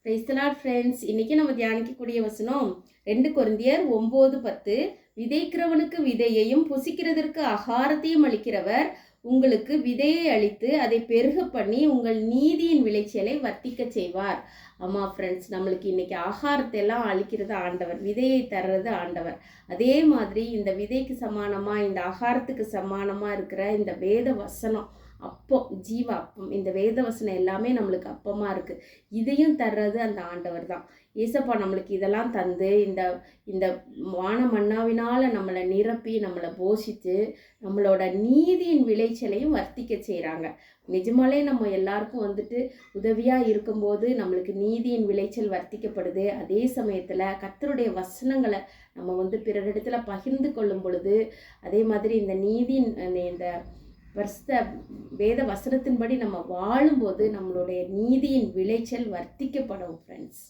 Praise the Lord friends. இன்றைக்கி நம்ம தியானிக்கக்கூடிய வசனம் 2 கொரிந்தியர் 9:10. விதைக்கிறவனுக்கு விதையையும் புசிக்கிறதற்கு ஆகாரத்தையும் அளிக்கிறவர் உங்களுக்கு விதையை அளித்து அதை பெருக பண்ணி உங்கள் நீதியின் விளைச்சலை வர்த்திக்க செய்வார். ஆமாம் ஃப்ரெண்ட்ஸ், நம்மளுக்கு இன்றைக்கி ஆகாரத்தை எல்லாம் அளிக்கிறது ஆண்டவர், விதையை தர்றது ஆண்டவர். அதே மாதிரி இந்த விதைக்கு சமானமாக, இந்த ஆகாரத்துக்கு சமானமாக இருக்கிற இந்த வேத வசனம் அப்பம், ஜீவ அப்பம், இந்த வேத வசனம் எல்லாமே நம்மளுக்கு அப்பமாக இருக்குது. இதையும் தர்றது அந்த ஆண்டவர் தான். ஏசப்பா நம்மளுக்கு இதெல்லாம் தந்து இந்த இந்த வான மன்னாவினால் நம்மளை நிரப்பி நம்மளை போஷித்து நம்மளோட நீதியின் விளைச்சலையும் வர்த்திக்க செய்கிறாங்க. நிஜமாலே நம்ம எல்லாருக்கும் உதவியாக இருக்கும்போது நம்மளுக்கு நீதியின் விளைச்சல் வர்த்திக்கப்படுது. அதே சமயத்தில் கர்த்தருடைய வசனங்களை நம்ம பிறரிடத்துல பகிர்ந்து கொள்ளும் பொழுது, அதே மாதிரி இந்த நீதியின் இந்த வேத வசனத்தின்படி நம்ம வாழும்போது நம்மளுடைய நீதியின் விளைச்சல் வர்த்திக்கப்படும் ஃப்ரெண்ட்ஸ்.